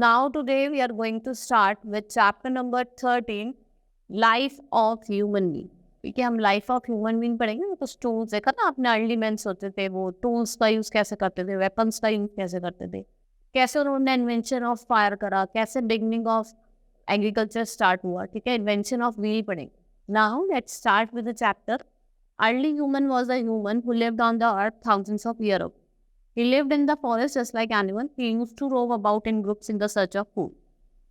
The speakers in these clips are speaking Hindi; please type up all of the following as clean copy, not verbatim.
Now today we are going to start with chapter number 13, life of human being. ठीक है, हम लाइफ ऑफ ह्यूमन बीइंग पढ़ेंगे. कुछ टूल्स देखा ना आपने, अर्ली मेंस होते थे, वो टूल्स का यूज कैसे करते थे, वेपन्स का यूज कैसे करते थे, कैसे उन्होंने इन्वेंशन ऑफ फायर करा, कैसे बिगनिंग ऑफ एग्रीकल्चर स्टार्ट हुआ. ठीक है, इन्वेंशन ऑफ व्हील पढ़ेंगे. Now let's start with the chapter. Early human was a human who lived on the earth thousands of years ago. He lived in the forest just like animals. He used to roam about in groups in the search of food.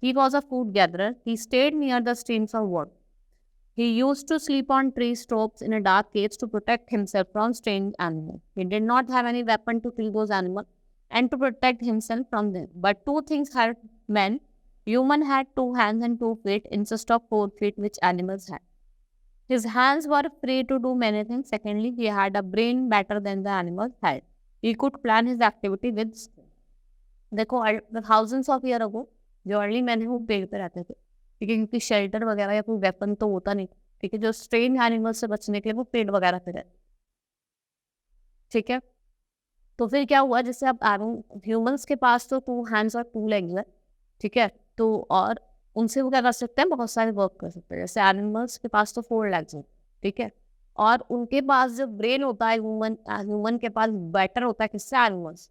He was a food gatherer. He stayed near the streams of water. He used to sleep on tree stumps in a dark cave to protect himself from strange animals. He did not have any weapon to kill those animals and to protect himself from them. But two things had men. Human had 2 hands and 2 feet instead of 4 feet which animals had. His hands were free to do many things. Secondly, he had a brain better than the animals had. He could plan his activity with. देखो thousands of years ago जो अर्ली मैन है वो पेड़ पे रहते थे. ठीक है, क्योंकि शेल्टर वगैरह या कोई वेपन तो होता नहीं. ठीक है, जो स्ट्रेन एनिमल से बचने के लिए वो पेड़ वगैरह पे रहते. ठीक है, तो फिर क्या हुआ, जैसे अब ह्यूमंस के पास तो 2 हैंड्स और 2 लेग्स है. ठीक है, तो और उनसे वो क्या कर सकते हैं, बहुत सारे वर्क कर सकते हैं. जैसे एनिमल्स के पास तो 4 लेग्स हैं. ठीक है, और उनके पास जो ब्रेन होता है ह्यूमन के पास बेटर होता है किससे, एनिमल्स.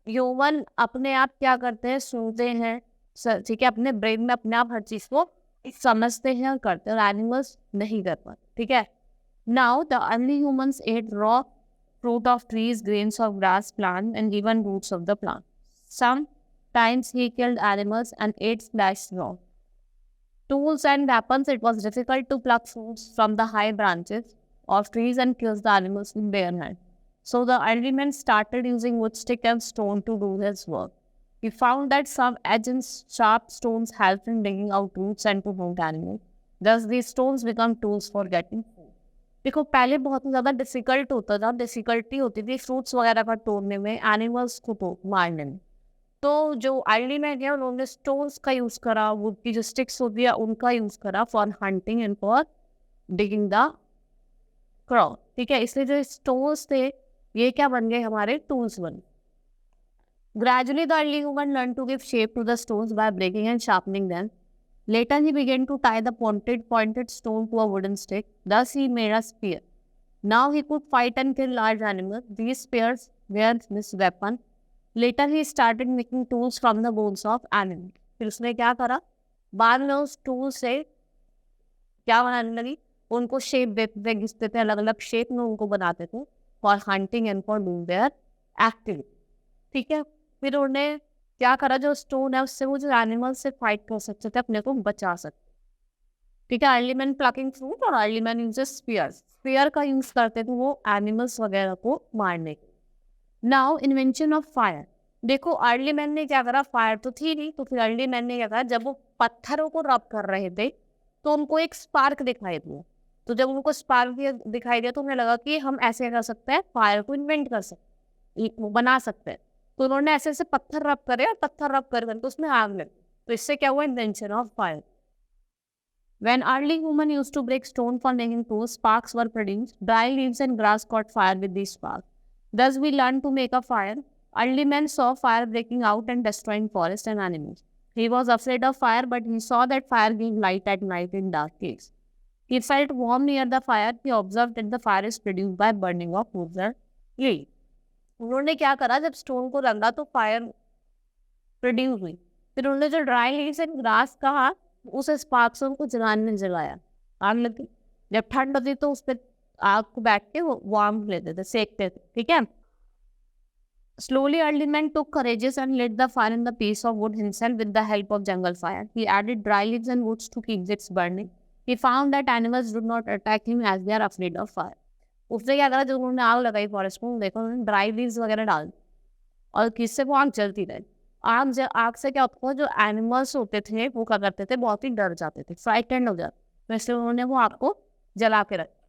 ह्यूमन अपने आप क्या करते हैं, सुनते हैं. ठीक है, अपने ब्रेन में अपने आप हर चीज को समझते हैं और करते हैं, और एनिमल्स नहीं कर पाते. ठीक है, now the early humans ate raw fruit of trees, grains of grass, plant, and even roots of the plant. Sometimes he killed animals and ate flesh raw. Tools and weapons. It was difficult to pluck fruits from the high branches of trees and kill the animals with bare hands. So the early men started using wood, stick, and stone to do his work. He found that some edge and sharp stones helped in digging out roots and to hunt animals. Thus, these stones become tools for getting food. देखो पहले बहुत ज़्यादा डिफिकल्ट होता था, डिफिकल्टी होती थी फ्रूट्स वगैरह का तोड़ने में, एनिमल्स को तो मारने में. तो जो अर्ली मैन है उन्होंने स्टोन्स का यूज़ करा, वुड की जो स्टिक्स होती है उनका यूज़ करा for hunting and for digging the crop. ठीक है, इसलिए जो स्टोन्स थे ये क्या बन गए, हमारे टूल्स बन. Gradually the early human learn to give shape to the stones by breaking and sharpening them. Later he began to tie the pointed stone to a wooden stick. Thus he made a spear. Now he could fight and kill large animals. These spears were his weapon. Later he started making tools from the bones of animals. फिर उसने क्या करा, बाद में उस टूल से क्या बनाने लगी, उनको शेप देते थे, घिसते थे, अलग अलग शेप में उनको बनाते थे for hunting and for doing there activity. ठीक है, फिर उन्होंने क्या करा, जो स्टोन है उससे वो जो एनिमल से फाइट कर सकते थे, अपने को बचा सकते. ठीक है, अर्ली मैन प्लकिंग फ्रूट और early man uses spears. Spear का यूज करते थे वो एनिमल्स वगैरह को मारने के. Now invention of fire. देखो अर्ली मैन ने क्या करा, फायर तो थी नहीं, तो फिर अर्ली मैन ने क्या करा, जब वो पत्थरों को रब कर रहे थे तो उनको एक स्पार्क दिखाई दिया. तो जब उनको स्पार्क दिखाई दिया तो उन्हें लगा कि हम ऐसे कर सकते हैं, फायर को इन्वेंट कर सकते, बना सकते हैं. तो उन्होंने ऐसे ऐसे पत्थर रब करे और पत्थर रब कर तो उसमें आग लगी. तो इससे क्या हुआ, invention of fire. When early human used to break stone for making tools, sparks were produced. Dry leaves and grass caught fire with these sparks. Thus we learned to make a fire. Early men saw fire breaking out and destroying forests and animals. He was afraid of fire, but he saw that fire gave light at night in dark caves. He felt warm near the fire. He observed that the fire is produced by burning of wood or leaves. उन्होंने क्या करा, जब स्टोन को रंगा तो फायर प्रोड्यूस हुई. फिर उन्होंने जो ड्राई लीव्स एंड ग्रास कहा, उस स्पार्क से उनको जलाया, आग लगी. जब ठंड होती तो उस पर आग को बैठ के वो वार्म लेते थे, सेकते थे. ठीक है, slowly early man took courages and lit the fire in the piece of wood himself with the help of jungle fire. He added dry leaves and woods to keep its burning. He found that animals did not attack him as they are afraid of fire. उसने क्या करा, जब उन्होंने आग लगाई फॉरेस्ट में, देखो उन्होंने ड्राई लीव्स वगैरह डाल और किससे वो आग जलती रही. आग से क्या होता था, जो एनिमल्स होते थे वो क्या करते थे, बहुत ही डर जाते थे, फ्राइटेंड हो जाते. तो इसलिए उन्होंने वो आग को जला के रखा.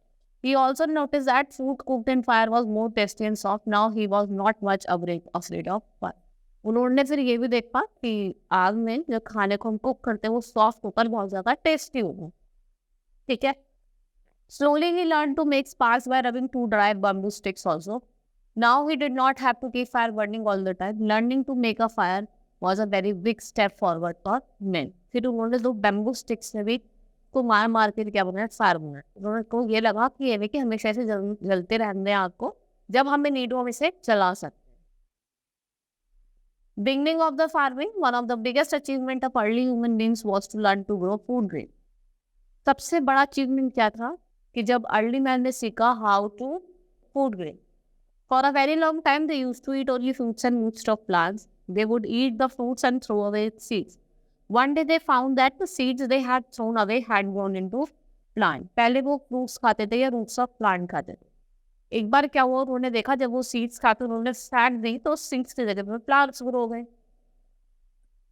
He also noticed that food cooked in fire was more tasty and soft. Now he was not much afraid of fire. उन्होंने फिर ये भी देखा कि आग में जो खाने को हम कुक करते हैं वो सॉफ्ट होकर बहुत ज़्यादा टेस्टी होगा. ठीक है, slowly he learned to make sparks by rubbing 2 dry bamboo sticks also. Now he did not have to keep fire burning all the time. Learning to make a fire was a very big step forward for main. फिर उन्होंने 2 बैम्बू स्टिक्स से भी को मार मार के क्या बनाया, फायर बनाया। उन्होंने को ये लगा कि ये कि हमेशा ऐसे जलते रहने दें आग को, जब हमें नीड हो हम इसे चला सकते। Beginning of the farming, one of the biggest achievement of early human beings was to learn to grow food grain. सबसे बड़ा अचीवमेंट क्या था कि जब अर्ली मैन ने सीखा how to food grain. For a very long time they used to eat only fruits and meats of plants. They would eat the fruits and throw away seeds. One day they found that the seeds they had thrown away had grown into plant. पहले वो फ्रूट्स खाते थे या रूट्स ऑफ प्लांट खाते थे। एक बार क्या हुआ, उन्होंने देखा जब वो सीड्स खाते उन्होंने फेंक दी तो सीड्स की जगह पर प्लांट्स ग्रो हो गए।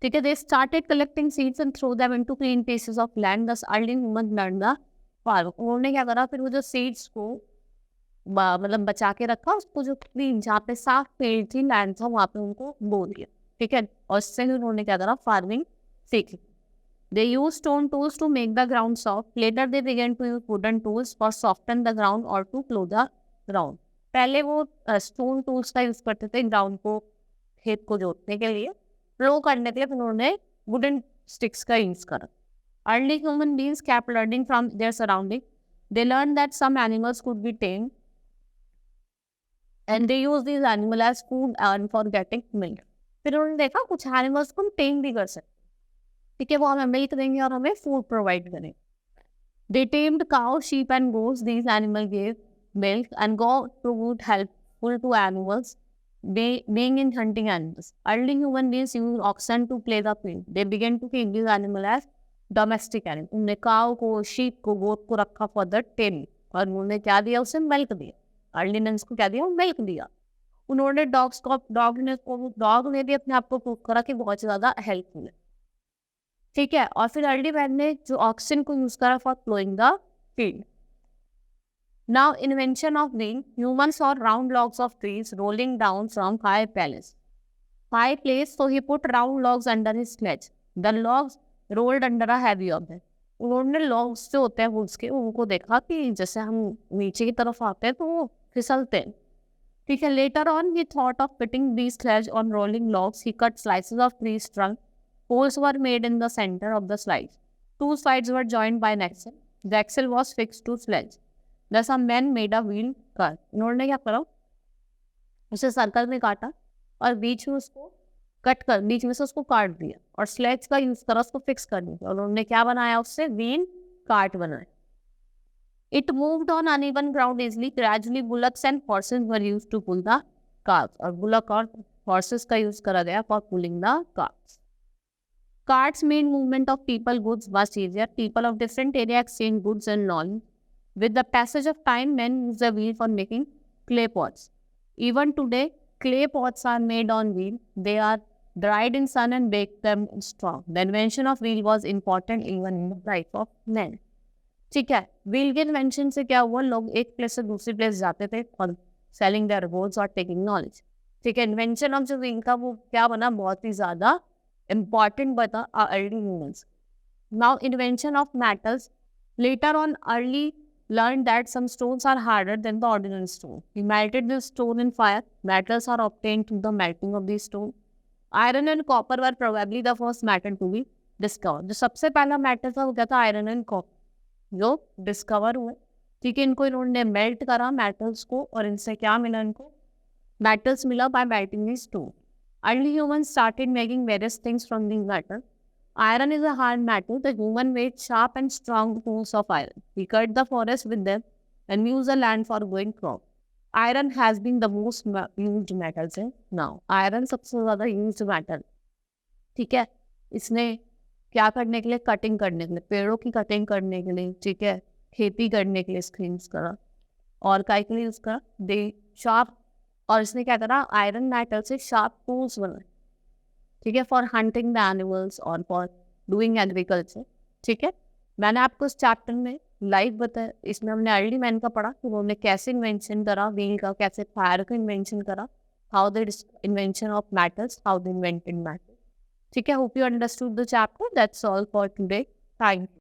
ठीक है, they started collecting seeds and throw them into clean pieces of land. Thus early human learn the farm. उन्होंने क्या करा, फिर वो जो सीड्स को मतलब बचा के रखा, उसको जो क्लीन जहाँ पे साफ पेड़ थी लैंड था वहाँ पे उनको बो दिया। ठीक है, और इससे ही उन्होंने क्या करा, फार्मिंग सीखी। They use stone tools to make the ground soft. Later they begin to use wooden tools for soften the ground और टू क्लो द ग्राउंड। पहले वो स्टोन टूल्स का यूज करते थे ग्राउंड को, खेत को जोतने के लिए, फ्लो करने के लिए। फिर उन्होंने वुडन स्टिक्स का यूज करा। Early human beings kept learning from their surrounding. They learned that some animals could be tamed and they use these animals as food and for getting milk. फिर उन्होंने देखा कुछ एनिमल्स को हम टेम भी कर सकते, ठीक है, वो हमें मिल्क देंगे और हमें फूड प्रोवाइड करेंगे। They tamed cows, sheep and goats. These animals gave milk and got proved helpful to animals being in hunting animals. Early human beings used oxen to play the field. They began to keep these animals as domestic animals. उन्होंने काव को, शीप को, गोट को रखा फॉर द टेमिंग और उन्होंने क्या दिया, उसे मिल्क दिया। अर्ली नेंस को क्या दिया, मिल्क दिया। उन्होंने डॉग ने भी अपने आप को प्रूव करा कि बहुत ज़्यादा हेल्पफुल है। ठीक है, और फिर अर्ली मैन ने जो ऑक्सिन को यूज करा for ploughing the field. Now invention of wheel, humans saw round logs of trees rolling down from high place, so he put round logs under his sledge. The logs rolled under a heavy object. उन्होंने लॉग्स जो होते हैं वुड्स के, उनको देखा कि जैसे हम नीचे की तरफ आते हैं तो वो फिसलते हैं। ठीक है, later on he thought of putting these sledge on rolling logs. He cut slices of trees trunk. Holes were made in the center of the slice. Two sides were joined by an axle. The axle was fixed to sledge. Thus a man made a wheel car. उन्होंने क्या करा, उसे सर्कल में काटा और बीच में उसको बीच में से उसको काट दिया और स्लेज का यूज करा उसको फिक्स करने का। उन्होंने क्या बनाया, उससे व्हील कार्ट बनाया। It moved on uneven ground easily. Gradually bullocks and horses were used to pull the carts. और बुलक और horses का यूज करा गया for pulling the carts. Carts made movement of people, goods much easier. People of different areas exchanged goods and knowledge. With the passage of time, men used the wheel for making clay pots. Even today, clay pots are made on wheel. They are dried in sun and baked them in straw. The invention of wheel was important even in the life of men. ठीक है, व्हील के इन्वेंशन से क्या हुआ, लोग एक प्लेस से दूसरी प्लेस जाते थे और सेलिंग देयर गुड्स और टेकिंग नॉलेज। ठीक है, इन्वेंशन ऑफ जो व्हील का वो क्या बना, बहुत ही ज़्यादा important by the early humans. Now invention of metals. Later on, early learned that some stones are harder than the ordinary stone. He melted the stone in fire. Metals are obtained through the melting of these stone. Iron and copper were probably the first metal to be discovered. जो सबसे पहला मेटल था वो क्या था, आयरन एंड कॉपर जो डिस्कवर हुए। ठीक है, इनको इन्होंने मेल्ट करा मेटल्स को और इनसे क्या मिला, इनको मेटल्स मिला by melting these stone. Early humans started making various things from these metals. Iron is a hard metal. The human made sharp and strong tools of iron. We cut the forest with them and use the land for growing crops. Iron has been the most used metal till now. Iron सबसे ज़्यादा used metal. ठीक है, इसने क्या करने के लिए, कटिंग करने के लिए, पेड़ों की कटिंग करने के लिए, ठीक है, खेती करने के लिए इसका यूज करा और काय के लिए यूज करा, दे शार्प, और इसने क्या करा, आयरन मेटल से शार्प टूल्स बनाए। ठीक है, फॉर हंटिंग द एनिमल्स और फॉर डूइंग एग्रीकल्चर। ठीक है, मैंने आपको इस चैप्टर में लाइव बताया, इसमें हमने अर्ली मैन का पढ़ा कि उन्होंने कैसे इन्वेंशन करा व्हील का, कैसे फायर का इन्वेंशन करा, how the invention of metals, how the invented metal. ठीक है, hope you understood the chapter. That's all for today. Thank you.